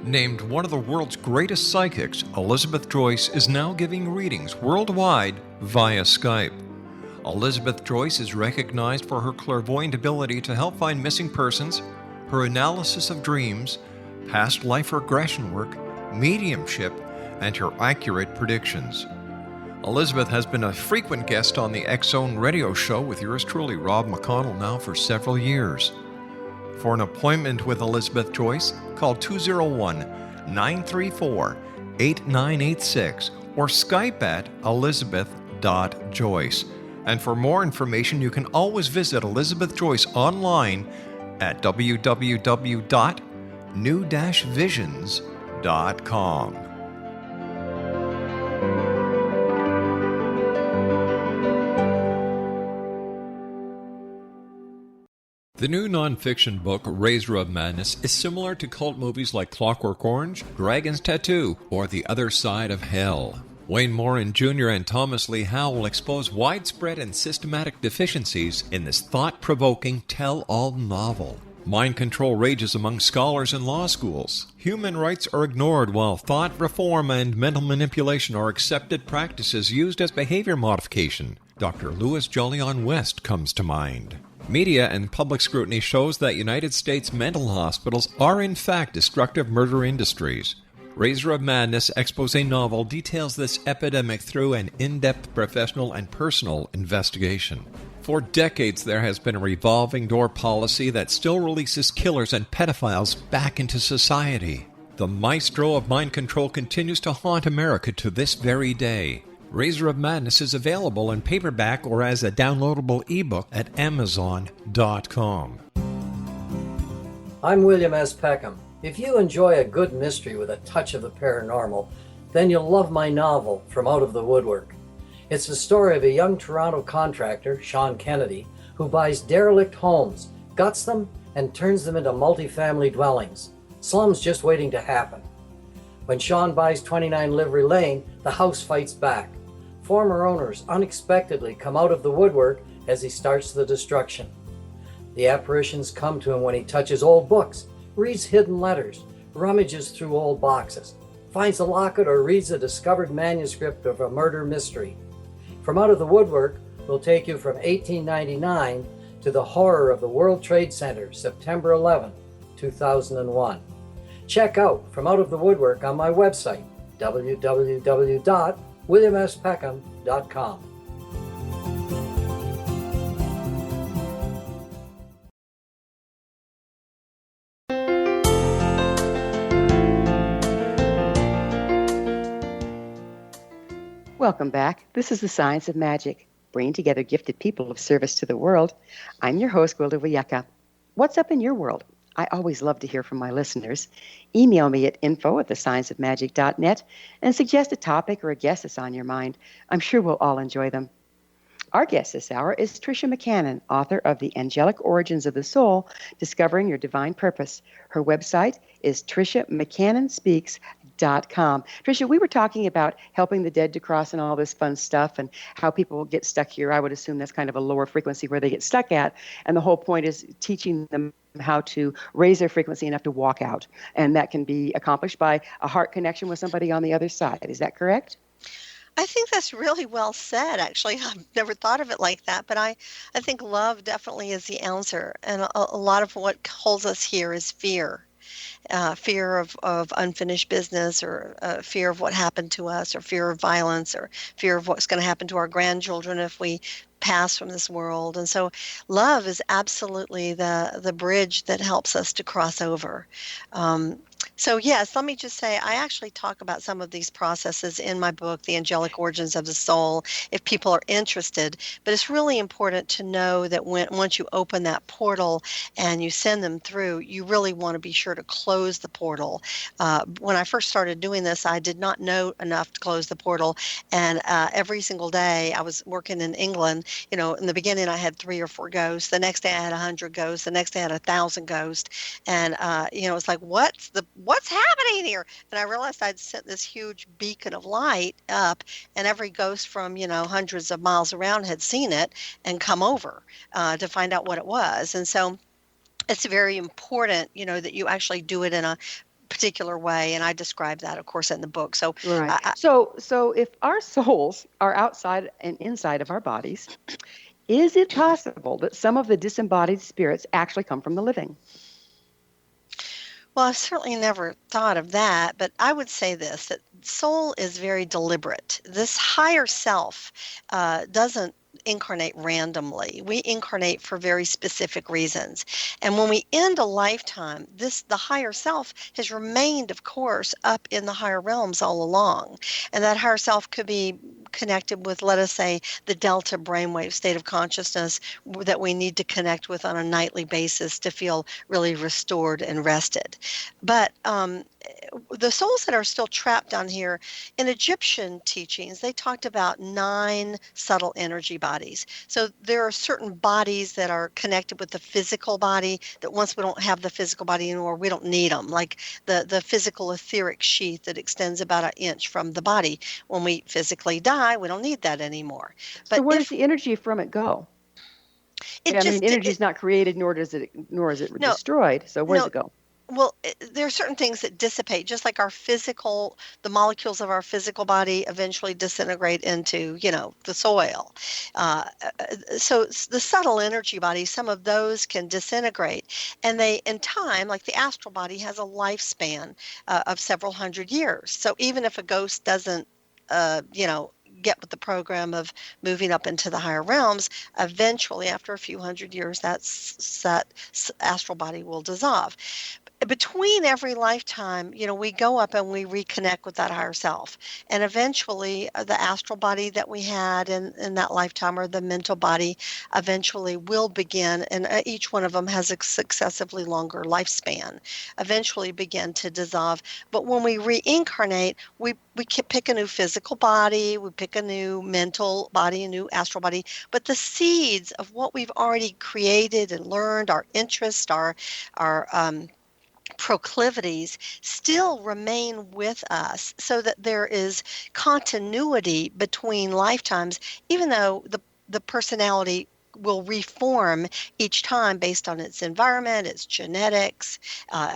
Named one of the world's greatest psychics, Elizabeth Joyce is now giving readings worldwide via Skype. Elizabeth Joyce is recognized for her clairvoyant ability to help find missing persons, her analysis of dreams, past life regression work, mediumship, and her accurate predictions. Elizabeth has been a frequent guest on the X-Zone radio show with yours truly, Rob McConnell, now for several years. For an appointment with Elizabeth Joyce, call 201-934-8986 or Skype at elizabeth.joyce. And for more information, you can always visit Elizabeth Joyce online at www.new-visions.com. The new nonfiction book, Razor of Madness, is similar to cult movies like Clockwork Orange, Dragon's Tattoo, or The Other Side of Hell. Wayne Morin Jr. and Thomas Lee Howe will expose widespread and systematic deficiencies in this thought-provoking tell-all novel. Mind control rages among scholars in law schools. Human rights are ignored while thought reform and mental manipulation are accepted practices used as behavior modification. Dr. Louis Jolyon West comes to mind. Media and public scrutiny shows that United States mental hospitals are in fact destructive murder industries. Razor of Madness expose novel details this epidemic through an in-depth professional and personal investigation. For decades, there has been a revolving door policy that still releases killers and pedophiles back into society. The maestro of mind control continues to haunt America to this very day. Razor of Madness is available in paperback or as a downloadable ebook at Amazon.com. I'm William S. Peckham. If you enjoy a good mystery with a touch of the paranormal, then you'll love my novel, From Out of the Woodwork. It's the story of a young Toronto contractor, Sean Kennedy, who buys derelict homes, guts them, and turns them into multifamily dwellings. Slums just waiting to happen. When Sean buys 29 Livery Lane, the house fights back. Former owners unexpectedly come out of the woodwork as he starts the destruction. The apparitions come to him when he touches old books, reads hidden letters, rummages through old boxes, finds a locket, or reads a discovered manuscript of a murder mystery. From Out of the Woodwork will take you from 1899 to the horror of the World Trade Center, September 11, 2001. Check out From Out of the Woodwork on my website, www.williamspeckham.com. Welcome back. This is the Science of Magic, bringing together gifted people of service to the world. I'm your host, Gwilda Wiyaka. What's up in your world? I always love to hear from my listeners. Email me at info@thescienceofmagic.net and suggest a topic or a guest that's on your mind. I'm sure we'll all enjoy them. Our guest this hour is Tricia McCannon, author of The Angelic Origins of the Soul, Discovering Your Divine Purpose. Her website is TriciaMcCannonSpeaks.com. Tricia, we were talking about helping the dead to cross and all this fun stuff and how people get stuck here. I would assume that's kind of a lower frequency where they get stuck at. And the whole point is teaching them how to raise their frequency enough to walk out. And that can be accomplished by a heart connection with somebody on the other side. Is that correct? I think that's really well said, actually. I've never thought of it like that, but I think love definitely is the answer. And a lot of what holds us here is fear. Fear of unfinished business, or fear of what happened to us, or fear of violence, or fear of what's going to happen to our grandchildren if we pass from this world. And so love is absolutely the bridge that helps us to cross over. So yes, let me just say, I actually talk about some of these processes in my book, The Angelic Origins of the Soul, if people are interested. But it's really important to know that once you open that portal and you send them through, you really want to be sure to close the portal. When I first started doing this, I did not know enough to close the portal. And every single day I was working in England, in the beginning I had 3 or 4 ghosts. The next day I had 100 ghosts. The next day I had 1,000 ghosts. And, it's like, what's happening here? And I realized I'd sent this huge beacon of light up, and every ghost from, hundreds of miles around had seen it and come over to find out what it was. And so it's very important, that you actually do it in a particular way. And I describe that, of course, in the book. So, right. So if our souls are outside and inside of our bodies, is it possible that some of the disembodied spirits actually come from the living? Well, I've certainly never thought of that, but I would say this, that soul is very deliberate. This higher self doesn't incarnate randomly. We incarnate for very specific reasons. And when we end a lifetime, the higher self has remained, of course, up in the higher realms all along. And that higher self could be connected with, let us say, the delta brainwave state of consciousness that we need to connect with on a nightly basis to feel really restored and rested. But the souls that are still trapped down here, in Egyptian teachings, they talked about 9 subtle energy bodies. So there are certain bodies that are connected with the physical body that once we don't have the physical body anymore, we don't need them, like the physical etheric sheath that extends about 1 inch from the body. When we physically die, we don't need that anymore. But so where does the energy from it go? Energy is not created, nor is it destroyed. So where does it go? Well, there are certain things that dissipate, just like the molecules of our physical body eventually disintegrate into, the soil. So the subtle energy bodies, some of those can disintegrate. And they, in time, like the astral body, has a lifespan of several hundred years. So even if a ghost doesn't, get with the program of moving up into the higher realms, eventually, after a few hundred years, that astral body will dissolve. between every lifetime, we go up and we reconnect with that higher self. And eventually, the astral body that we had in that lifetime, or the mental body, eventually will begin, and each one of them has a successively longer lifespan, eventually begin to dissolve. But when we reincarnate, we can pick a new physical body, we pick a new mental body, a new astral body. But the seeds of what we've already created and learned, our interests, our proclivities still remain with us, so that there is continuity between lifetimes, even though the personality will reform each time based on its environment, its genetics,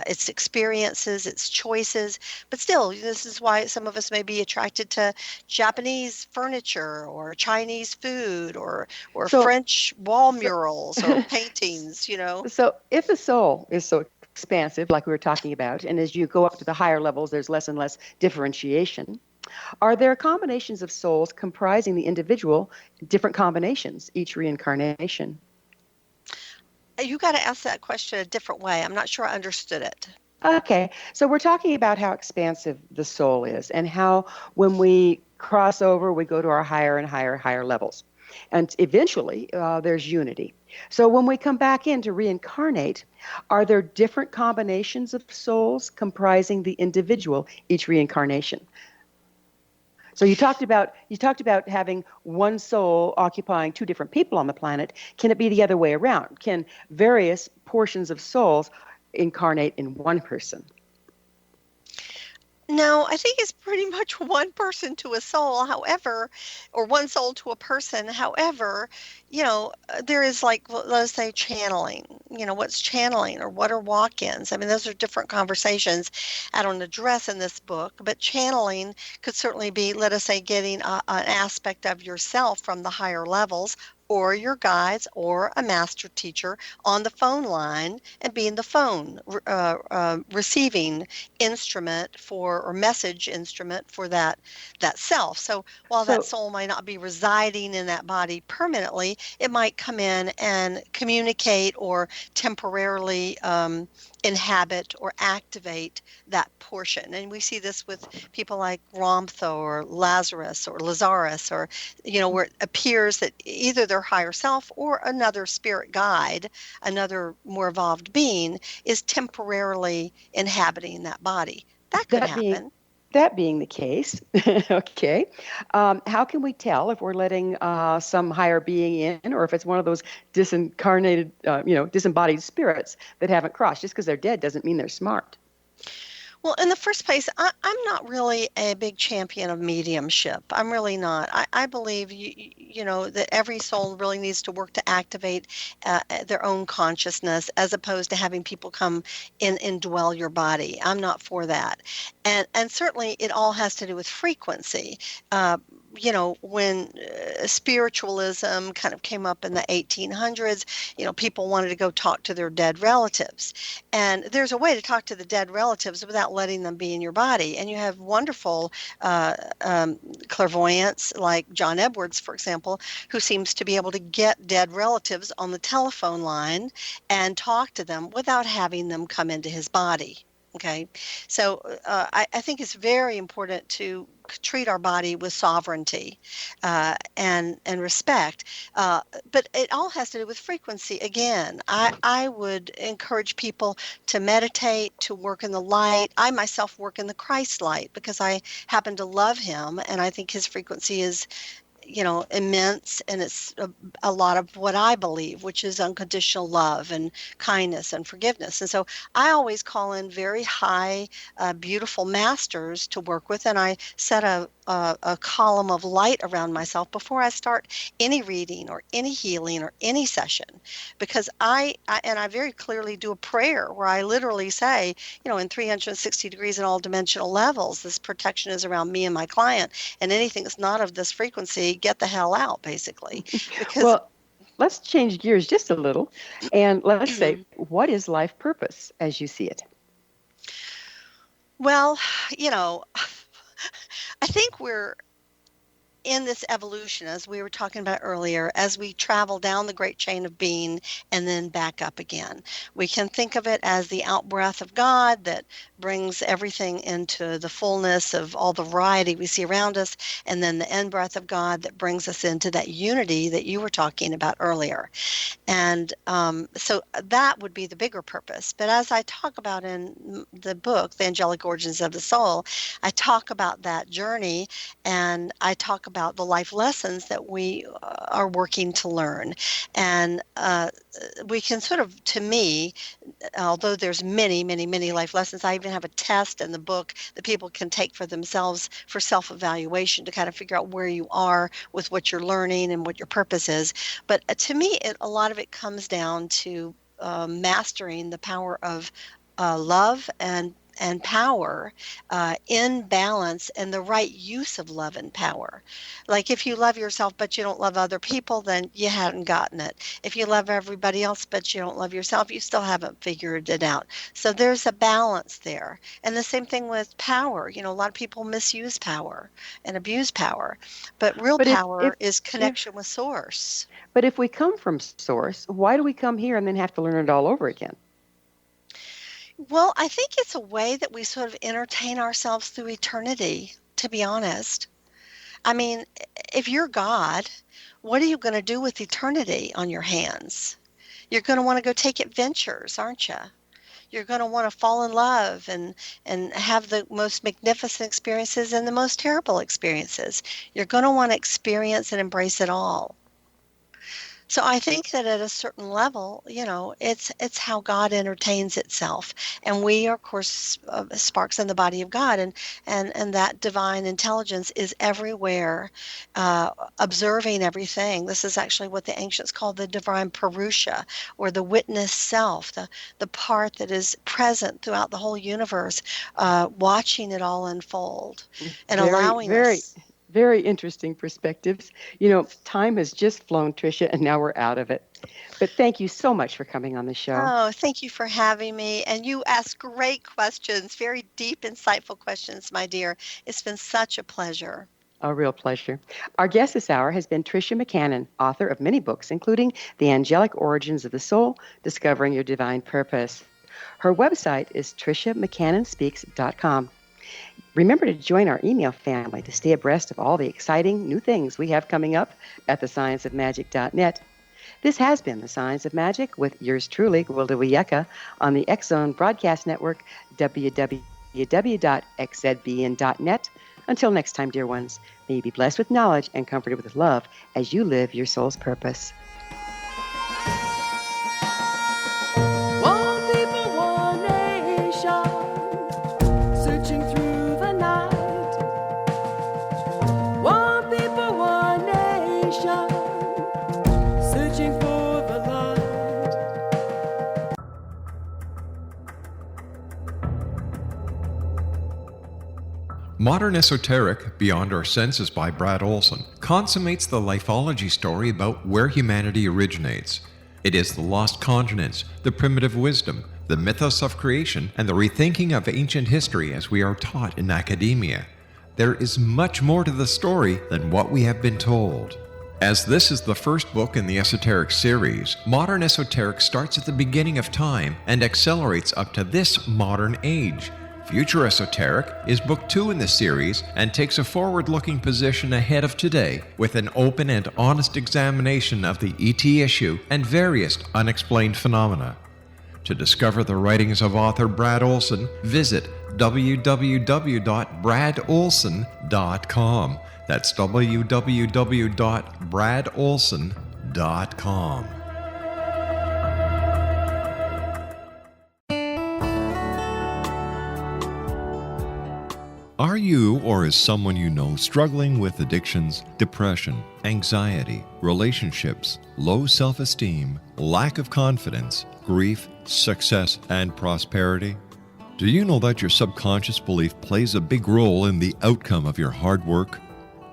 its experiences, its choices. But still, this is why some of us may be attracted to Japanese furniture or Chinese food or So, French wall so, murals or paintings. so if the soul is so expansive, like we were talking about, and as you go up to the higher levels, there's less and less differentiation. Are there combinations of souls comprising the individual, different combinations each reincarnation? You got to ask that question a different way. I'm not sure I understood it. Okay, so we're talking about how expansive the soul is, and how when we cross over, we go to our higher and higher levels. And eventually, there's unity. So when we come back in to reincarnate, are there different combinations of souls comprising the individual each reincarnation? So you talked about having one soul occupying two different people on the planet. Can it be the other way around? Can various portions of souls incarnate in one person? No, I think it's pretty much one person to a soul, however, or one soul to a person. However, there is, like, let's say, channeling. What's channeling, or what are walk-ins? I mean, those are different conversations I don't address in this book, but channeling could certainly be, let us say, getting an aspect of yourself from the higher levels, or your guides, or a master teacher on the phone line, and being the phone receiving instrument for, or message instrument for that self. So while that So soul might not be residing in that body permanently, it might come in and communicate, or temporarily inhabit or activate that portion. And we see this with people like Ramtho or Lazarus, or where it appears that either their higher self or another spirit guide, another more evolved being, is temporarily inhabiting that body. That could that being happen. that being the case, okay, how can we tell if we're letting some higher being in, or if it's one of those disincarnated, disembodied spirits that haven't crossed? Just because they're dead doesn't mean they're smart. Well, in the first place, I'm not really a big champion of mediumship. I'm really not. I believe that every soul really needs to work to activate their own consciousness, as opposed to having people come in and dwell your body. I'm not for that, and certainly it all has to do with frequency. When spiritualism kind of came up in the 1800s, people wanted to go talk to their dead relatives. And there's a way to talk to the dead relatives without letting them be in your body. And you have wonderful clairvoyants, like John Edwards, for example, who seems to be able to get dead relatives on the telephone line and talk to them without having them come into his body. Okay, so I think it's very important to treat our body with sovereignty and respect. But it all has to do with frequency. Again, I would encourage people to meditate, to work in the light. I myself work in the Christ light, because I happen to love him, and I think his frequency is immense, and it's a lot of what I believe, which is unconditional love and kindness and forgiveness. And so I always call in very high, beautiful masters to work with, and I set a column of light around myself before I start any reading or any healing or any session, because I very clearly do a prayer where I literally say, in 360 degrees in all dimensional levels, this protection is around me and my client, and anything that's not of this frequency, get the hell out, basically. Because Well, let's change gears just a little, and let's say, what is life purpose as you see it? well, I think in this evolution, as we were talking about earlier, as we travel down the great chain of being and then back up again, we can think of it as the out-breath of God that brings everything into the fullness of all the variety we see around us, and then the in-breath of God that brings us into that unity that you were talking about earlier. And so that would be the bigger purpose. But as I talk about in the book, The Angelic Origins of the Soul, I talk about that journey, and I talk about the life lessons that we are working to learn. And we can sort of, to me, although there's many, many, many life lessons, I even have a test in the book that people can take for themselves for self-evaluation to kind of figure out where you are with what you're learning and what your purpose is. But to me, a lot of it comes down to mastering the power of love and power in balance, and the right use of love and power. Like if you love yourself but you don't love other people, then you hadn't gotten it. If you love everybody else but you don't love yourself, you still haven't figured it out. So there's a balance there. And the same thing with power. A lot of people misuse power and abuse power, but real power is connection with source. But if we come from source, why do we come here and then have to learn it all over again? Well, I think it's a way that we sort of entertain ourselves through eternity, to be honest. I mean, if you're God, what are you going to do with eternity on your hands? You're going to want to go take adventures, aren't you? You're going to want to fall in love and have the most magnificent experiences and the most terrible experiences. You're going to want to experience and embrace it all. So I think that at a certain level, it's how God entertains itself. And we are, of course, sparks in the body of God. And that divine intelligence is everywhere, observing everything. This is actually what the ancients called the divine Purusha, or the witness self, the part that is present throughout the whole universe, watching it all unfold and allowing us. Very interesting perspectives. Time has just flown, Tricia, and now we're out of it. But thank you so much for coming on the show. Oh, thank you for having me. And you ask great questions, very deep, insightful questions, my dear. It's been such a pleasure. A real pleasure. Our guest this hour has been Tricia McCannon, author of many books, including The Angelic Origins of the Soul, Discovering Your Divine Purpose. Her website is TriciaMcCannonSpeaks.com. Remember to join our email family to stay abreast of all the exciting new things we have coming up at thescienceofmagic.net. This has been The Science of Magic with yours truly, Gwilda Wiyaka, on the X-Zone Broadcast Network, www.xzbn.net. Until next time, dear ones, may you be blessed with knowledge and comforted with love as you live your soul's purpose. Modern Esoteric, Beyond Our Senses by Brad Olson, consummates the lifeology story about where humanity originates. It is the lost continents, the primitive wisdom, the mythos of creation, and the rethinking of ancient history as we are taught in academia. There is much more to the story than what we have been told. As this is the first book in the Esoteric series, Modern Esoteric starts at the beginning of time and accelerates up to this modern age. Future Esoteric is book 2 in the series and takes a forward-looking position ahead of today with an open and honest examination of the ET issue and various unexplained phenomena. To discover the writings of author Brad Olson, visit www.bradolson.com. That's www.bradolson.com. Are you or is someone you know struggling with addictions, depression, anxiety, relationships, low self-esteem, lack of confidence, grief, success, and prosperity? Do you know that your subconscious belief plays a big role in the outcome of your hard work?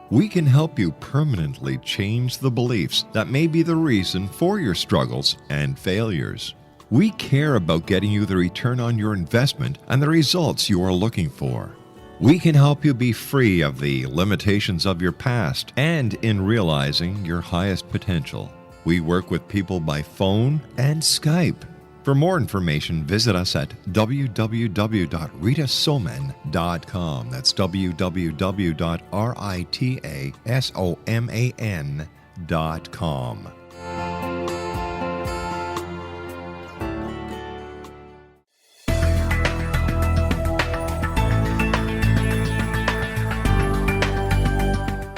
We can help you permanently change the beliefs that may be the reason for your struggles and failures. We care about getting you the return on your investment and the results you are looking for. We can help you be free of the limitations of your past and in realizing your highest potential. We work with people by phone and Skype. For more information, visit us at www.ritasoman.com. That's www.ritasoman.com.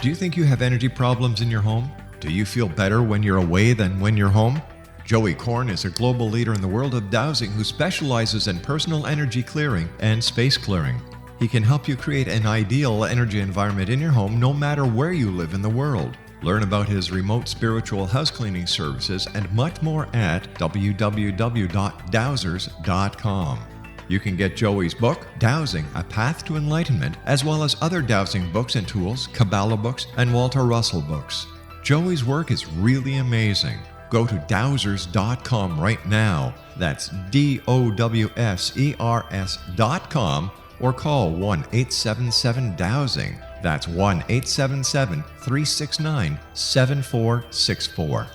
Do you think you have energy problems in your home? Do you feel better when you're away than when you're home? Joey Korn is a global leader in the world of dowsing who specializes in personal energy clearing and space clearing. He can help you create an ideal energy environment in your home no matter where you live in the world. Learn about his remote spiritual house cleaning services and much more at www.dowsers.com. You can get Joey's book, Dowsing, A Path to Enlightenment, as well as other dowsing books and tools, Kabbalah books, and Walter Russell books. Joey's work is really amazing. Go to dowsers.com right now. That's DOWSERS.com or call 1-877-DOWSING. That's 1-877-369-7464.